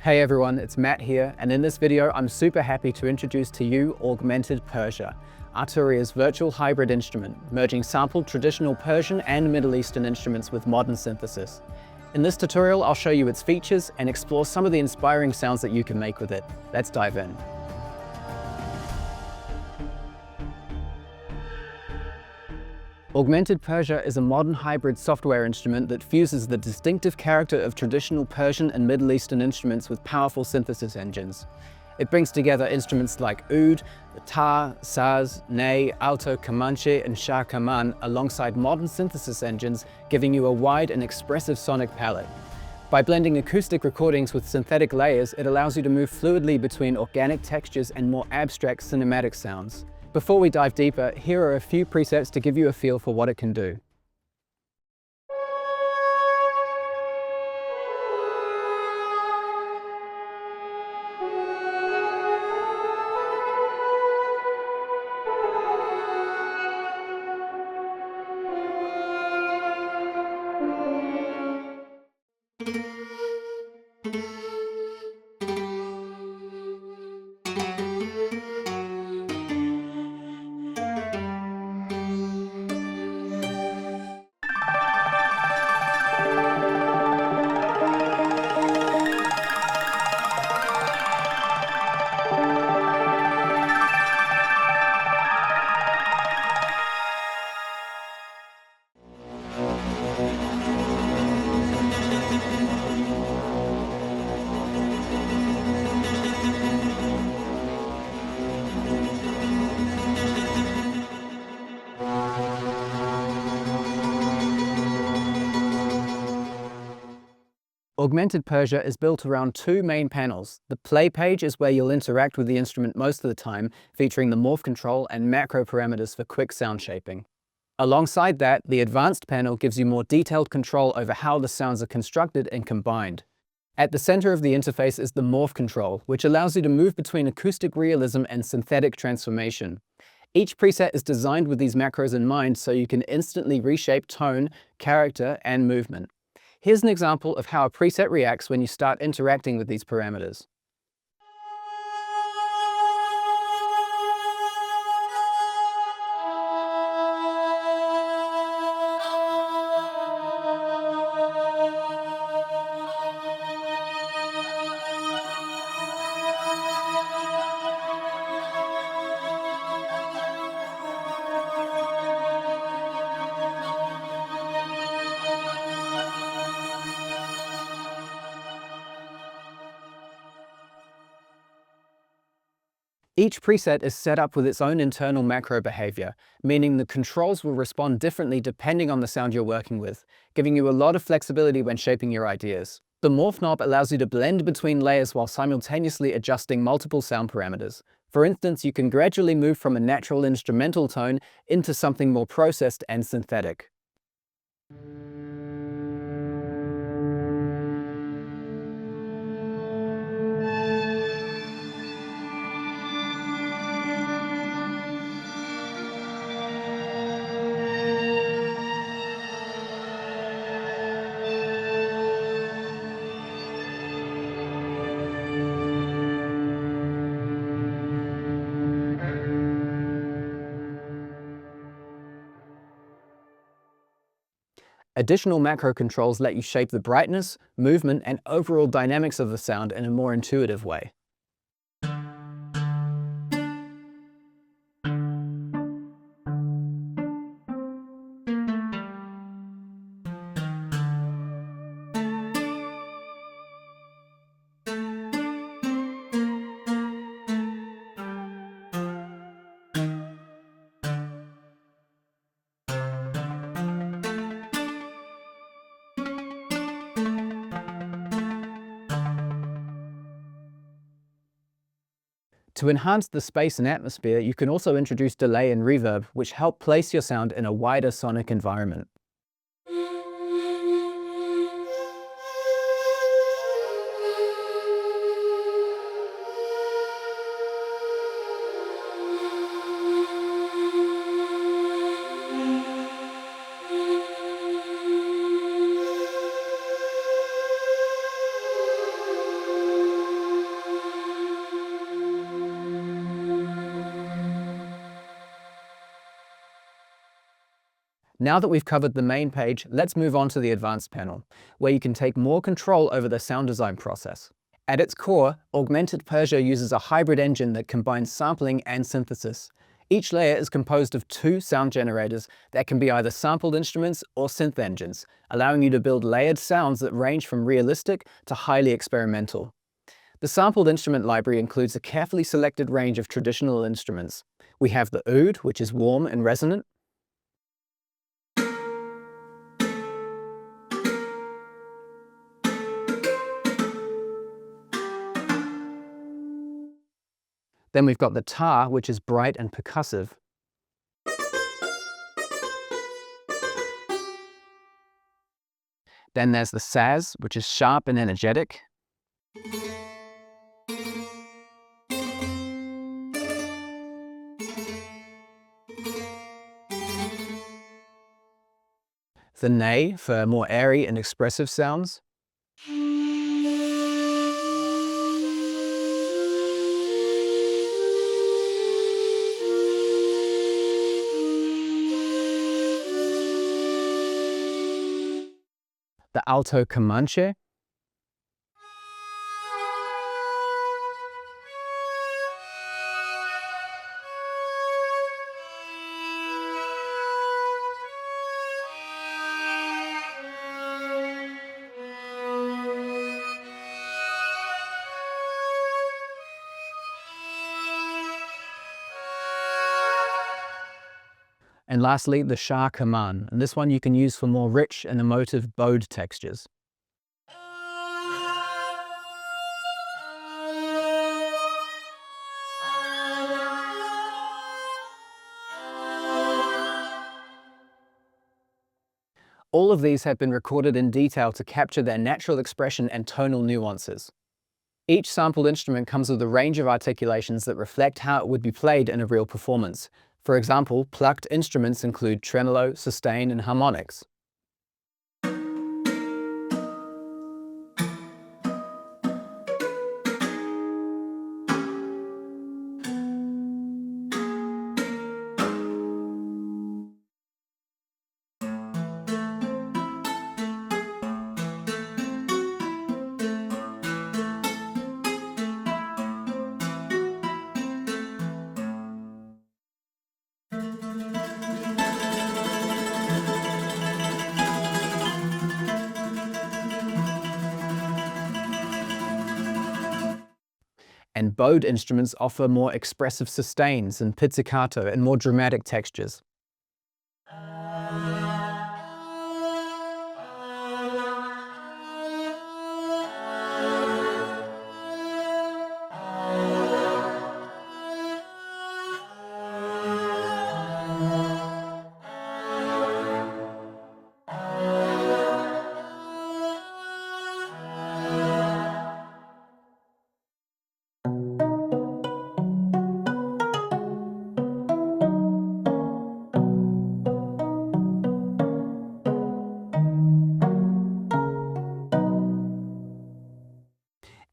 Hey everyone, it's Matt here, and in this video I'm super happy to introduce to you Augmented PERSIA, Arturia's virtual hybrid instrument, merging sampled traditional Persian and Middle Eastern instruments with modern synthesis. In this tutorial I'll show you its features and explore some of the inspiring sounds that you can make with it. Let's dive in. Augmented PERSIA is a modern hybrid software instrument that fuses the distinctive character of traditional Persian and Middle Eastern instruments with powerful synthesis engines. It brings together instruments like oud, the tar, saz, ney, alto, kamanche, and shah kaman alongside modern synthesis engines, giving you a wide and expressive sonic palette. By blending acoustic recordings with synthetic layers, it allows you to move fluidly between organic textures and more abstract cinematic sounds. Before we dive deeper, here are a few presets to give you a feel for what it can do. Augmented PERSIA is built around two main panels. The play page is where you'll interact with the instrument most of the time, featuring the morph control and macro parameters for quick sound shaping. Alongside that, the advanced panel gives you more detailed control over how the sounds are constructed and combined. At the center of the interface is the morph control, which allows you to move between acoustic realism and synthetic transformation. Each preset is designed with these macros in mind so you can instantly reshape tone, character, and movement. Here's an example of how a preset reacts when you start interacting with these parameters. Each preset is set up with its own internal macro behavior, meaning the controls will respond differently depending on the sound you're working with, giving you a lot of flexibility when shaping your ideas. The morph knob allows you to blend between layers while simultaneously adjusting multiple sound parameters. For instance, you can gradually move from a natural instrumental tone into something more processed and synthetic. Additional macro controls let you shape the brightness, movement, and overall dynamics of the sound in a more intuitive way. To enhance the space and atmosphere, you can also introduce delay and reverb, which help place your sound in a wider sonic environment. Now that we've covered the main page, let's move on to the advanced panel, where you can take more control over the sound design process. At its core, Augmented PERSIA uses a hybrid engine that combines sampling and synthesis. Each layer is composed of 2 sound generators that can be either sampled instruments or synth engines, allowing you to build layered sounds that range from realistic to highly experimental. The sampled instrument library includes a carefully selected range of traditional instruments. We have the oud, which is warm and resonant. Then we've got the tar, which is bright and percussive. Then there's the saz, which is sharp and energetic. The ney for more airy and expressive sounds. The alto comanche. And lastly, the Shah Kaman, and this one you can use for more rich and emotive bowed textures. All of these have been recorded in detail to capture their natural expression and tonal nuances. Each sampled instrument comes with a range of articulations that reflect how it would be played in a real performance. For example, plucked instruments include tremolo, sustain, and harmonics. And bowed instruments offer more expressive sustains and pizzicato and more dramatic textures.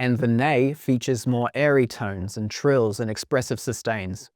And the ney features more airy tones and trills and expressive sustains.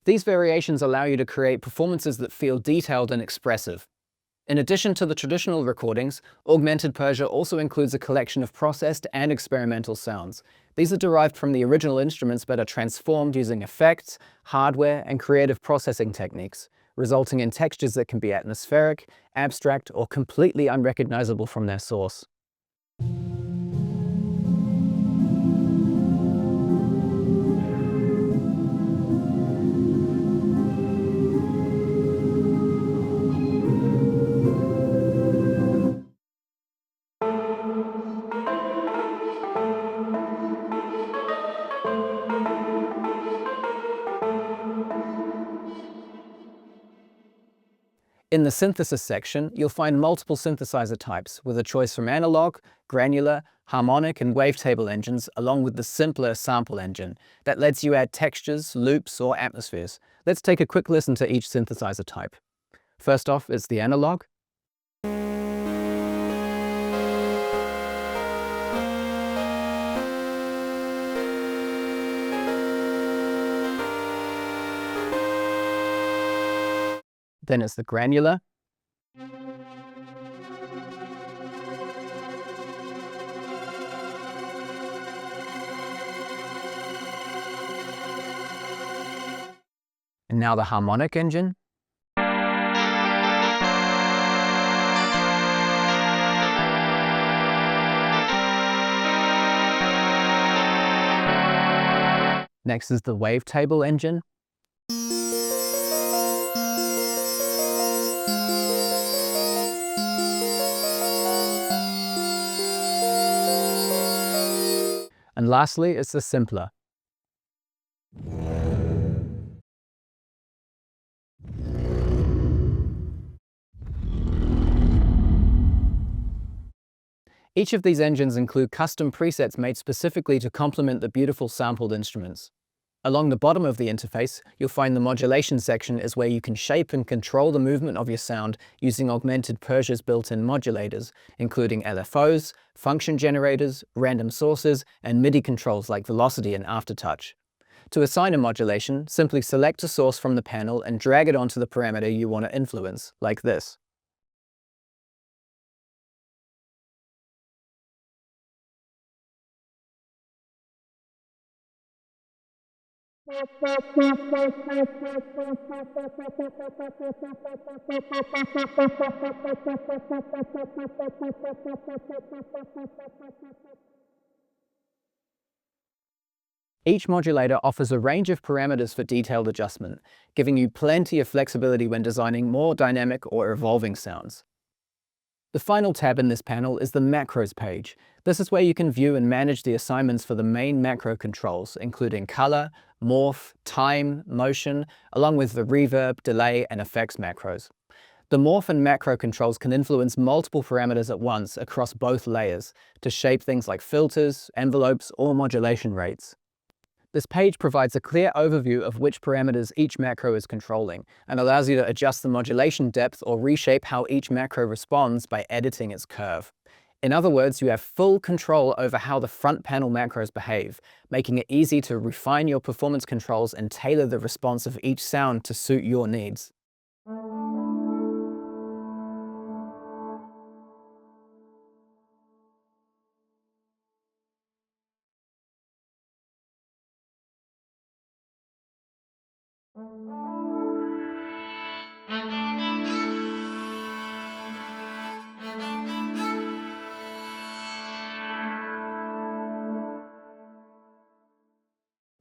These variations allow you to create performances that feel detailed and expressive. In addition to the traditional recordings, Augmented PERSIA also includes a collection of processed and experimental sounds. These are derived from the original instruments but are transformed using effects, hardware, and creative processing techniques, resulting in textures that can be atmospheric, abstract, or completely unrecognizable from their source. In the synthesis section, you'll find multiple synthesizer types with a choice from analog, granular, harmonic, and wavetable engines, along with the simpler sample engine that lets you add textures, loops, or atmospheres. Let's take a quick listen to each synthesizer type. First off is the analog. Then it's the granular. And now the harmonic engine. Next is the wavetable engine. And lastly, it's the simpler. Each of these engines include custom presets made specifically to complement the beautiful sampled instruments. Along the bottom of the interface, you'll find the modulation section is where you can shape and control the movement of your sound using Augmented PERSIA's built-in modulators, including LFOs, function generators, random sources, and MIDI controls like velocity and aftertouch. To assign a modulation, simply select a source from the panel and drag it onto the parameter you want to influence, like this. Each modulator offers a range of parameters for detailed adjustment, giving you plenty of flexibility when designing more dynamic or evolving sounds. The final tab in this panel is the Macros page. This is where you can view and manage the assignments for the main macro controls, including color, morph, time, motion, along with the reverb, delay, and effects macros. The morph and macro controls can influence multiple parameters at once across both layers to shape things like filters, envelopes, or modulation rates. This page provides a clear overview of which parameters each macro is controlling and allows you to adjust the modulation depth or reshape how each macro responds by editing its curve. In other words, you have full control over how the front panel macros behave, making it easy to refine your performance controls and tailor the response of each sound to suit your needs.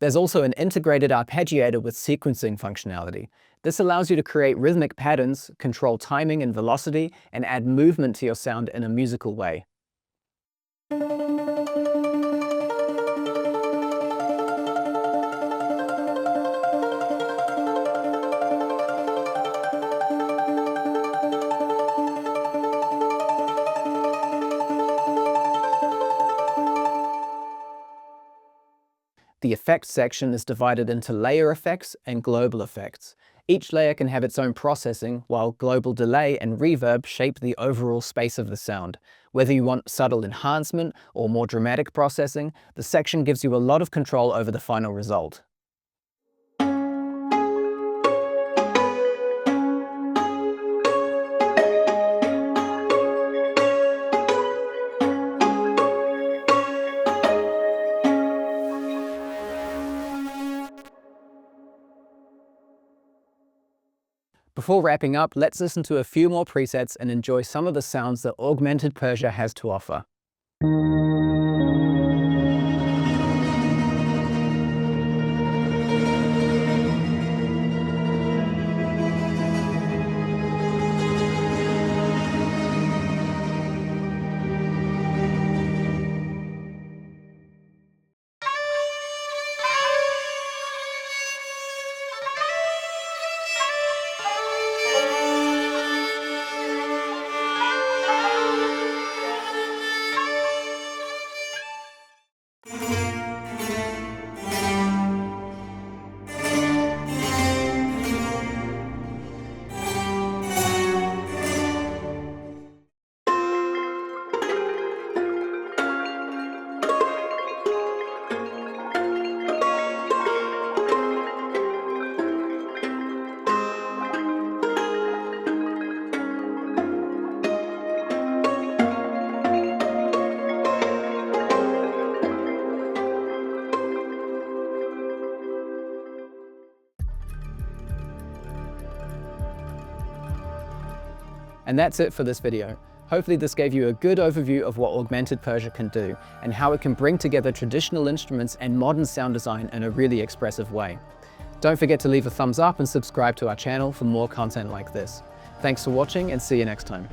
There's also an integrated arpeggiator with sequencing functionality. This allows you to create rhythmic patterns, control timing and velocity, and add movement to your sound in a musical way. The effects section is divided into layer effects and global effects. Each layer can have its own processing, while global delay and reverb shape the overall space of the sound. Whether you want subtle enhancement or more dramatic processing, the section gives you a lot of control over the final result. Before wrapping up, let's listen to a few more presets and enjoy some of the sounds that Augmented Persia has to offer. And that's it for this video. Hopefully this gave you a good overview of what Augmented Persia can do and how it can bring together traditional instruments and modern sound design in a really expressive way. Don't forget to leave a thumbs up and subscribe to our channel for more content like this. Thanks for watching and see you next time.